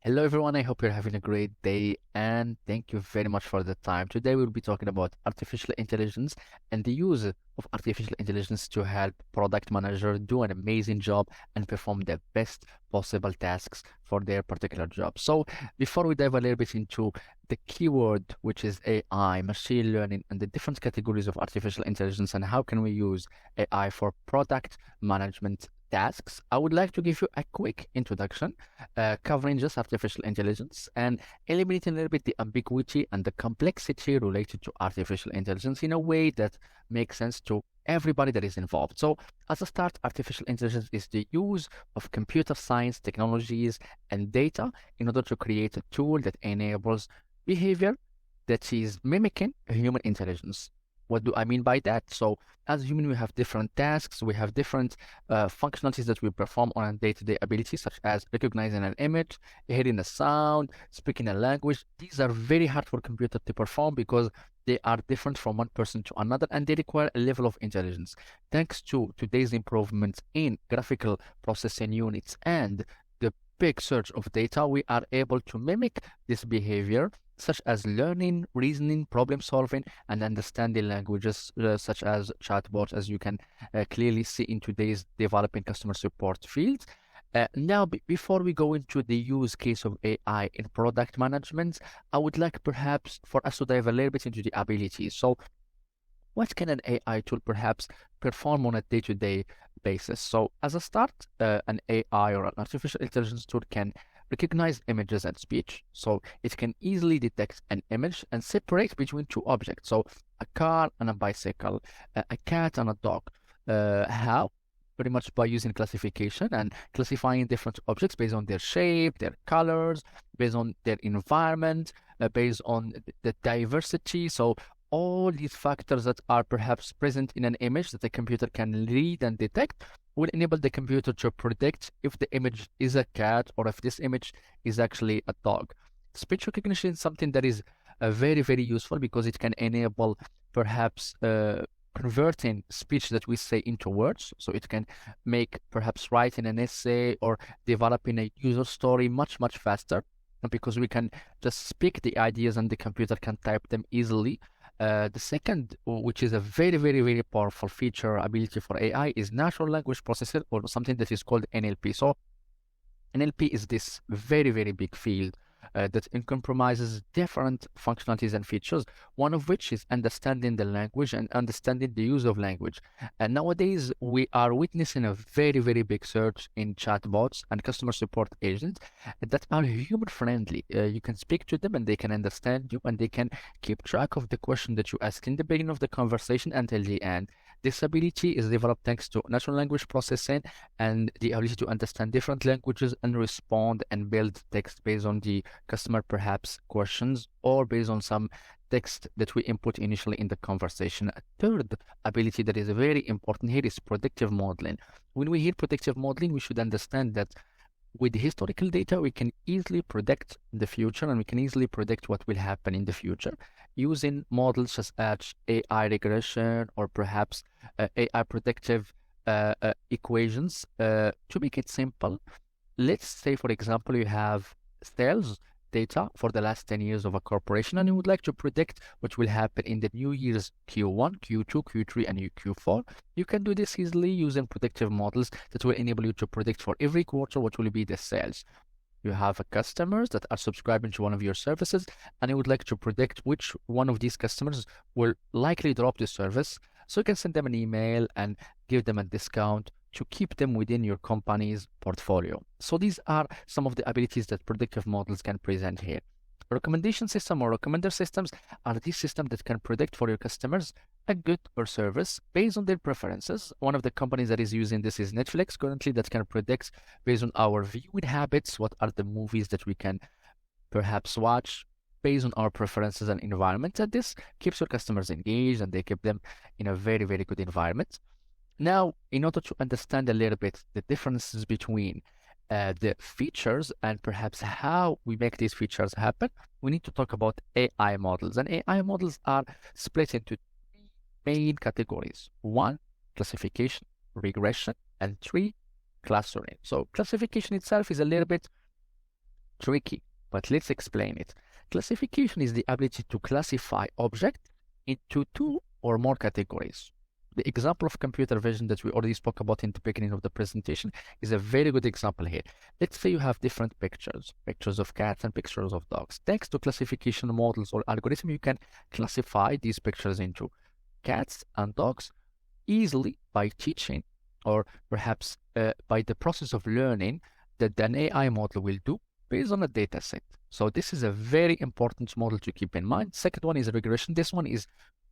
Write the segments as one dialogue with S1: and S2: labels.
S1: Hello, everyone. I hope you're having a great day and thank you very much for the time. Today, we'll be talking about artificial intelligence and the use of artificial intelligence to help product manager do an amazing job and perform the best possible tasks for their particular job. So, before we dive a little bit into the keyword, which is AI, machine learning, and the different categories of artificial intelligence and how can we use AI for product management tasks, I would like to give you a quick introduction covering just artificial intelligence and eliminating a little bit the ambiguity and the complexity related to artificial intelligence in a way that makes sense to everybody that is involved. So, as a start, artificial intelligence is the use of computer science technologies and data in order to create a tool that enables behavior that is mimicking human intelligence. What do I mean by that? So, as human, we have different tasks, we have different functionalities that we perform on a day-to-day abilities, such as recognizing an image, hearing a sound, speaking a language. These are very hard for computer to perform because they are different from one person to another and they require a level of intelligence. Thanks to today's improvements in graphical processing units and the big search of data, we are able to mimic this behavior such as learning, reasoning, problem solving, and understanding languages such as chatbots, as you can clearly see in today's developing customer support fields. Now, before we go into the use case of AI in product management, I would like perhaps for us to dive a little bit into the abilities. So, what can an AI tool perhaps perform on a day-to-day basis? So, as a start, an AI or an artificial intelligence tool can recognize images and speech. So, it can easily detect an image and separate between two objects. So, a car and a bicycle, a cat and a dog. How? Pretty much by using classification and classifying different objects based on their shape, their colors, based on their environment, based on the diversity. So, all these factors that are perhaps present in an image that the computer can read and detect will enable the computer to predict if the image is a cat or if this image is actually a dog. Speech recognition is something that is very, very useful because it can enable perhaps converting speech that we say into words. So it can make perhaps writing an essay or developing a user story much, much faster because we can just speak the ideas and the computer can type them easily. The second, which is a very, very, very powerful feature ability for AI, is natural language processor or something that is called NLP. So NLP is this very, very big field that compromises different functionalities and features, one of which is understanding the language and understanding the use of language. And nowadays, we are witnessing a very, very big surge in chatbots and customer support agents that are human friendly. You can speak to them and they can understand you and they can keep track of the question that you ask in the beginning of the conversation until the end. This ability is developed thanks to natural language processing and the ability to understand different languages and respond and build text based on the customer perhaps questions or based on some text that we input initially in the conversation. A third ability that is very important here is predictive modeling. When we hear predictive modeling, we should understand that with historical data, we can easily predict the future and we can easily predict what will happen in the future using models such as AI regression or perhaps AI predictive equations. To make it simple, let's say, for example, you have sales data for the last 10 years of a corporation and you would like to predict what will happen in the new year's Q1, Q2, Q3, and Q4. You can do this easily using predictive models that will enable you to predict for every quarter what will be the sales. You have customers that are subscribing to one of your services and you would like to predict which one of these customers will likely drop the service. So you can send them an email and give them a discount to keep them within your company's portfolio. So these are some of the abilities that predictive models can present here. Recommendation system or recommender systems are these systems that can predict for your customers a good or service based on their preferences. One of the companies that is using this is Netflix currently, that can predict based on our viewing habits what are the movies that we can perhaps watch based on our preferences and environment. And this keeps your customers engaged and they keep them in a very, very good environment. Now, in order to understand a little bit the differences between the features and perhaps how we make these features happen, we need to talk about AI models. And AI models are split into three main categories. One, classification, regression, and three, clustering. So classification itself is a little bit tricky, but let's explain it. Classification is the ability to classify objects into two or more categories. The example of computer vision that we already spoke about in the beginning of the presentation is a very good example here. Let's say you have different pictures of cats and pictures of dogs. Thanks to classification models or algorithm, you can classify these pictures into cats and dogs easily by teaching, or perhaps by the process of learning that an AI model will do based on a data set. So this is a very important model to keep in mind. Second one is regression. This one is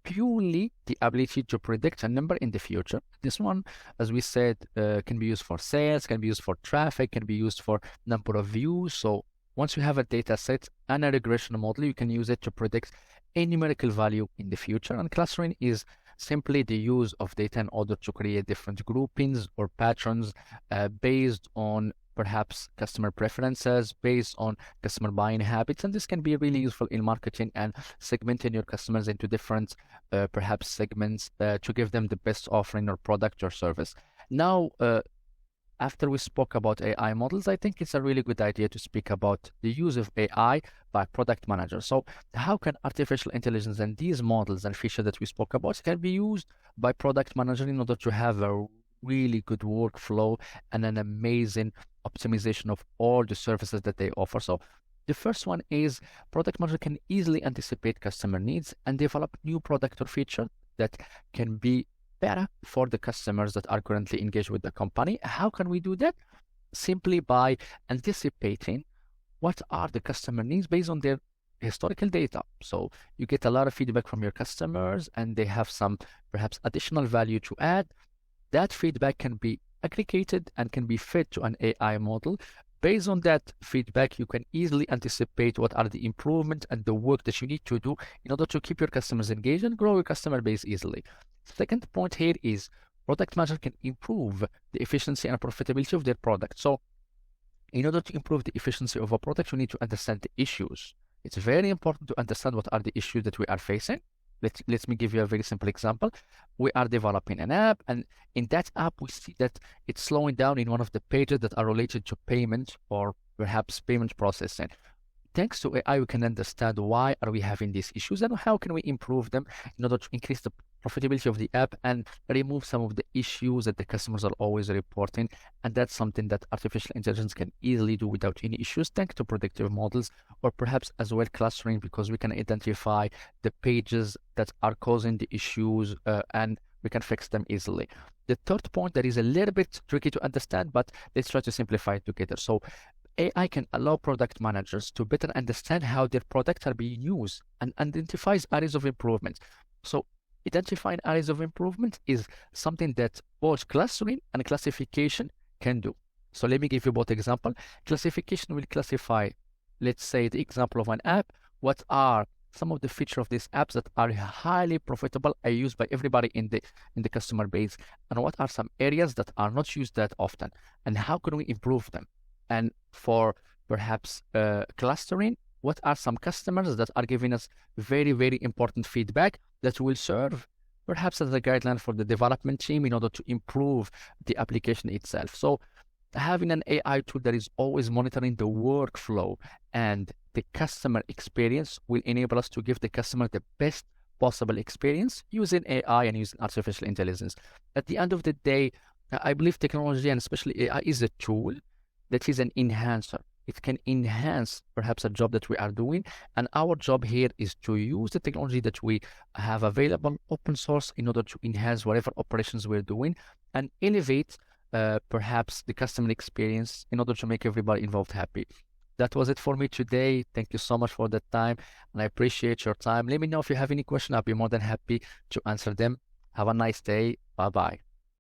S1: purely the ability to predict a number in the future. This one, as we said, can be used for sales, can be used for traffic, can be used for number of views. So once you have a data set and a regression model, you can use it to predict a numerical value in the future. And clustering is simply the use of data in order to create different groupings or patterns based on perhaps customer preferences, based on customer buying habits. And this can be really useful in marketing and segmenting your customers into different perhaps segments to give them the best offering or product or service. Now, after we spoke about AI models, I think it's a really good idea to speak about the use of AI by product managers. So how can artificial intelligence and these models and features that we spoke about can be used by product manager in order to have a really good workflow and an amazing optimization of all the services that they offer? So the first one is product manager can easily anticipate customer needs and develop new product or feature that can be better for the customers that are currently engaged with the company. How can we do that? Simply by anticipating what are the customer needs based on their historical data. So you get a lot of feedback from your customers and they have some perhaps additional value to add. That feedback can be aggregated and can be fed to an AI model. Based on that feedback, you can easily anticipate what are the improvements and the work that you need to do in order to keep your customers engaged and grow your customer base easily. Second point here is product manager can improve the efficiency and profitability of their product. So in order to improve the efficiency of a product, you need to understand the issues. It's very important to understand what are the issues that we are facing. Let me give you a very simple example. We are developing an app, and in that app, we see that it's slowing down in one of the pages that are related to payment or perhaps payment processing. Thanks to AI, we can understand why are we having these issues and how can we improve them in order to increase the profitability of the app and remove some of the issues that the customers are always reporting. And that's something that artificial intelligence can easily do without any issues, thanks to predictive models, or perhaps as well clustering, because we can identify the pages that are causing the issues and we can fix them easily. The third point that is a little bit tricky to understand, but let's try to simplify it together. So AI can allow product managers to better understand how their products are being used and identifies areas of improvement. So identifying areas of improvement is something that both clustering and classification can do. So let me give you both examples. Classification will classify, let's say, the example of an app. What are some of the features of these apps that are highly profitable, are used by everybody in the customer base, and what are some areas that are not used that often, and how can we improve them? And for perhaps clustering, what are some customers that are giving us very, very important feedback that will serve perhaps as a guideline for the development team in order to improve the application itself? So having an AI tool that is always monitoring the workflow and the customer experience will enable us to give the customer the best possible experience using AI and using artificial intelligence. At the end of the day, I believe technology and especially AI is a tool that is an enhancer. It can enhance perhaps a job that we are doing, and our job here is to use the technology that we have available open source in order to enhance whatever operations we're doing and elevate perhaps the customer experience in order to make everybody involved happy. That was it for me today. Thank you so much for the time, and I appreciate your time. Let me know if you have any question. I'll be more than happy to answer them. Have a nice day. Bye-bye.